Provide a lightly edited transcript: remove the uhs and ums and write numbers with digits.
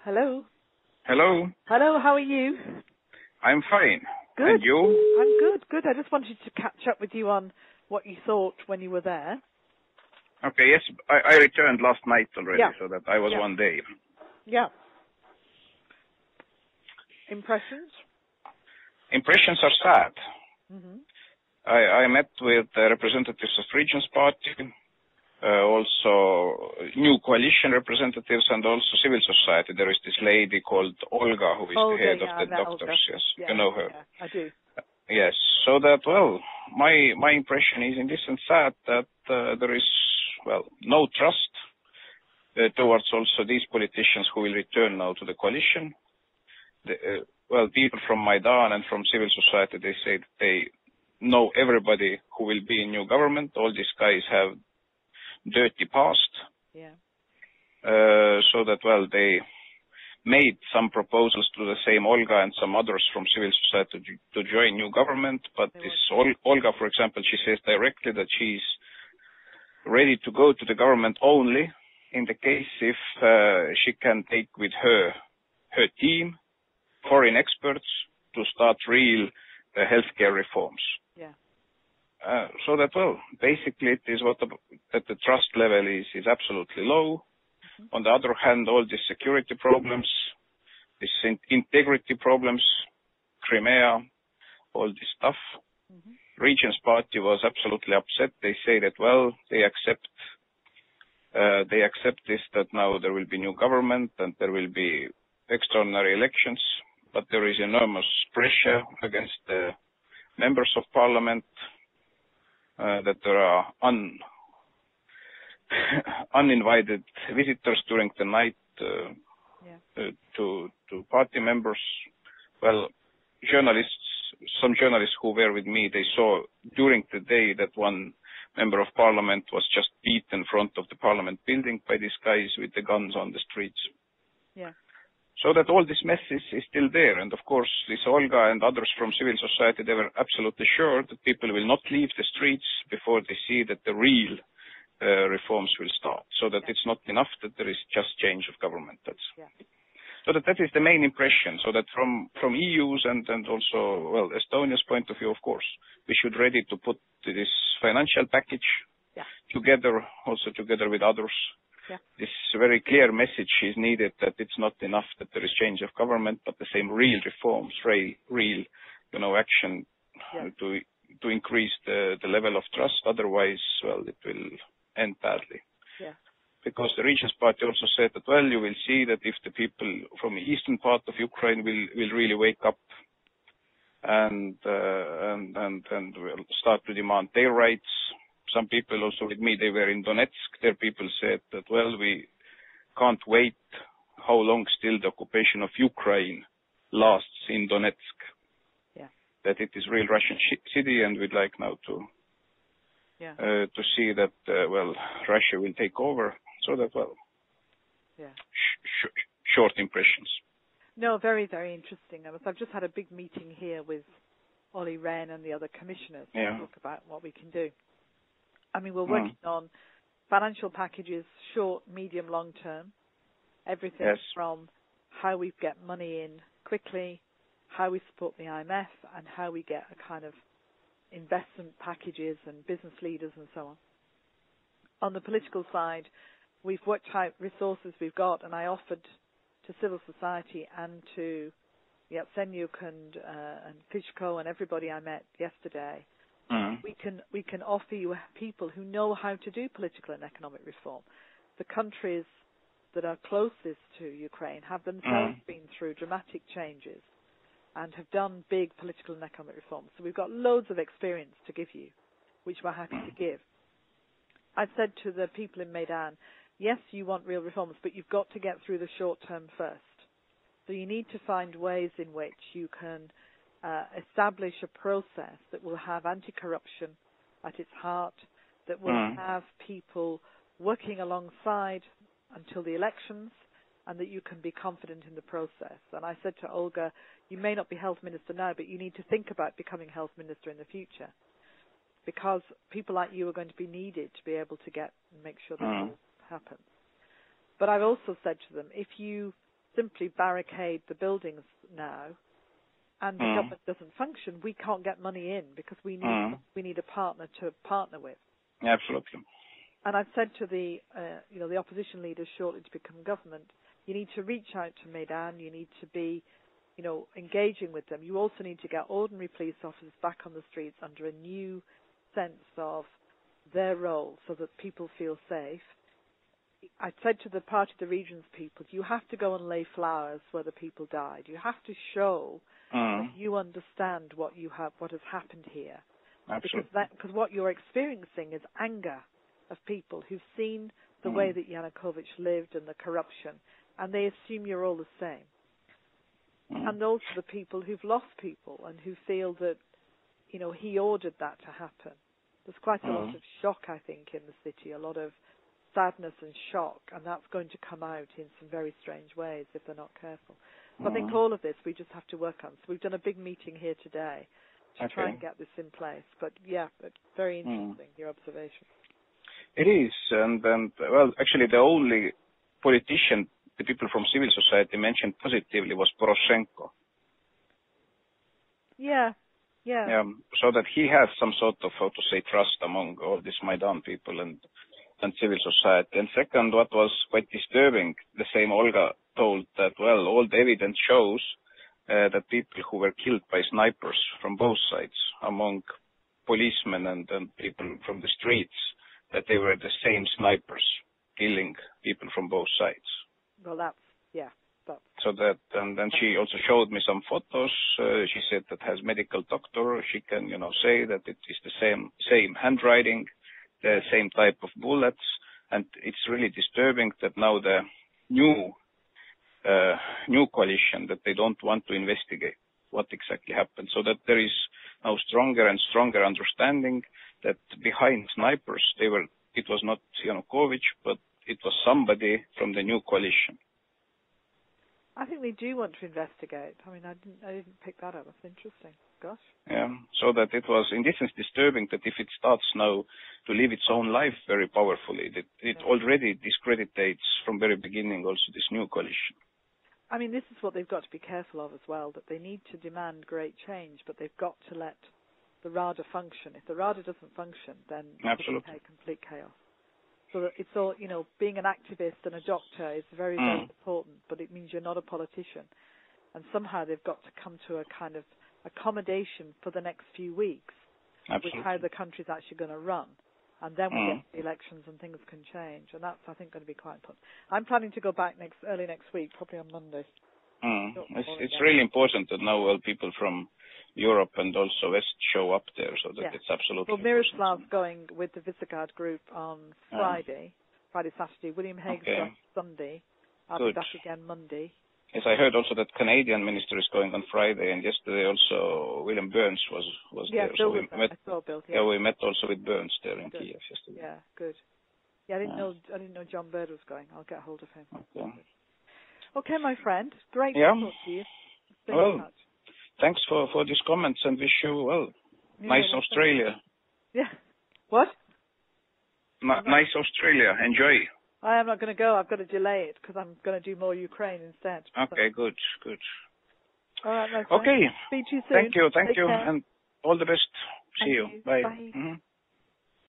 Hello. Hello. Hello, how are you? I'm fine. Good. And you? I'm good. I just wanted to catch up with you on what you thought when you were there. Okay, yes, I returned last night already, Yeah. so that I was 1 day. Yeah. Impressions? Impressions are sad. Mm-hmm. I met with representatives of Regions Party, also new coalition representatives, and also civil society. There is this lady called Olga, who is the head of the doctors. Olga. Yes, Yeah, you know her. Yeah, I do. Yes, so that, well, my impression is in this sense sad that there is, well, no trust towards also these politicians who will return now to the coalition. People from Майдане and from civil society, they say that they know everybody who will be in new government. All these guys have dirty past. Yeah. So that, well, they made some proposals to the same Olga and some others from civil society to join new government. But this Olga, for example, she says directly that she's ready to go to the government only in the case if she can take with her team foreign experts to start real healthcare reforms. Yeah. So that, well, basically it is that the trust level is absolutely low. Mm-hmm. On the other hand, all these security problems, this integrity problems, Crimea, all this stuff. Mm-hmm. Regions Party was absolutely upset. They say that, well, they accept this, that now there will be new government and there will be extraordinary elections, but there is enormous pressure against the members of parliament, that there are uninvited visitors during the night to party members. Well, some journalists who were with me, they saw during the day that one member of parliament was just beaten in front of the parliament building by these guys with the guns on the streets. Yeah. So that all this mess is still there. And of course, this Olga and others from civil society, they were absolutely sure that people will not leave the streets before they see that the real reforms will start. So that it's not enough that there is just change of government. So that is the main impression. So that from EU's and also, well, Estonia's point of view, of course, we should ready to put this financial package together with others. Yeah. This very clear message is needed that it's not enough that there is change of government, but the same real reforms, real action to increase the level of trust. Otherwise, well, it will end badly. Yeah. Because the Regions Party also said that, well, you will see that if the people from the eastern part of Ukraine will really wake up and will start to demand their rights. Some people also with me, they were in Donetsk. Their people said that, well, we can't wait how long still the occupation of Ukraine lasts in Donetsk. Yeah. That it is real Russian city, and we'd like now to see that, well, Russia will take over. So that, well, short impressions. No, very, very interesting. I've just had a big meeting here with Olli Rehn and the other commissioners to talk about what we can do. I mean, we're working on financial packages, short, medium, long term, everything from how we get money in quickly, how we support the IMF, and how we get a kind of investment packages and business leaders and so on. On the political side, we've worked out resources we've got, and I offered to civil society and to Yatsenyuk and Fishko and everybody I met yesterday. We can offer you people who know how to do political and economic reform. The countries that are closest to Ukraine have themselves been through dramatic changes and have done big political and economic reforms. So we've got loads of experience to give you, which we're happy to give. I've said to the people in Майдан, yes, you want real reforms, but you've got to get through the short term first. So you need to find ways in which you can establish a process that will have anti-corruption at its heart, that will have people working alongside until the elections, and that you can be confident in the process. And I said to Olga, you may not be health minister now, but you need to think about becoming health minister in the future, because people like you are going to be needed to be able to make sure that will happen. But I've also said to them, if you simply barricade the buildings now, and the government doesn't function, we can't get money in because we need a partner to partner with. Absolutely. And I've said to the the opposition leaders shortly to become government, you need to reach out to Майдан. You need to be, engaging with them. You also need to get ordinary police officers back on the streets under a new sense of their role, so that people feel safe. I said to the Party of the Regions people, you have to go and lay flowers where the people died. You have to show that you understand what has happened here. Absolutely. Because what you're experiencing is anger of people who've seen the way that Yanukovych lived and the corruption, and they assume you're all the same. And those are the people who've lost people and who feel that, he ordered that to happen. There's quite a lot of shock, I think, in the city, a lot of sadness and shock, and that's going to come out in some very strange ways if they're not careful. So I think all of this we just have to work on. So we've done a big meeting here today to try and get this in place. But very interesting, your observation. It is, and well, actually the only politician the people from civil society mentioned positively was Poroshenko. Yeah. So that he has some sort of, trust among all these Maidan people and civil society. And second, what was quite disturbing, the same Olga told that, well, all the evidence shows that people who were killed by snipers from both sides, among policemen and people from the streets, that they were the same snipers killing people from both sides. Well, that's. So that, and then she also showed me some photos. She said that has medical doctor. She can, say that it is the same handwriting, the same type of bullets, and it's really disturbing that now the new coalition, that they don't want to investigate what exactly happened, so that there is now stronger and stronger understanding that behind snipers it was not Yanukovych, but it was somebody from the new coalition. I think they do want to investigate. I mean, I didn't pick that up. That's interesting. Gosh. Yeah, so that it was, in this sense, disturbing that if it starts now to live its own life very powerfully, that it already discreditates from very beginning also this new coalition. I mean, this is what they've got to be careful of as well, that they need to demand great change, but they've got to let the RADA function. If the RADA doesn't function, then it's complete chaos. So that it's all, being an activist and a doctor is very, very important, but it means you're not a politician. And somehow they've got to come to a kind of accommodation for the next few weeks with how the country's actually going to run. And then we get the elections and things can change. And that's, I think, going to be quite important. I'm planning to go back early next week, probably on Monday. It's really important that now people from Europe and also West show up there, so that it's absolutely. Well, Miroslav's going with the Visegrad group on Friday, Saturday. William Hague's going Sunday. I'll be back again Monday. Yes, I heard also that Canadian minister is going on Friday, and yesterday also William Burns was there. Bill was there. I saw Bill. Yeah, we met also with Burns there in Kiev yesterday. Yeah, good. Yeah, I didn't know John Bird was going. I'll get hold of him. Okay, my friend. Great to talk to you. Well, thanks for these comments, and wish you, nice Australia. Yeah. What? Nice Australia. Enjoy. I am not going to go. I've got to delay it because I'm going to do more Ukraine instead. Okay, good. All right, my friend. Okay. Speak to you soon. Thank you, and all the best. See you. Bye. Bye.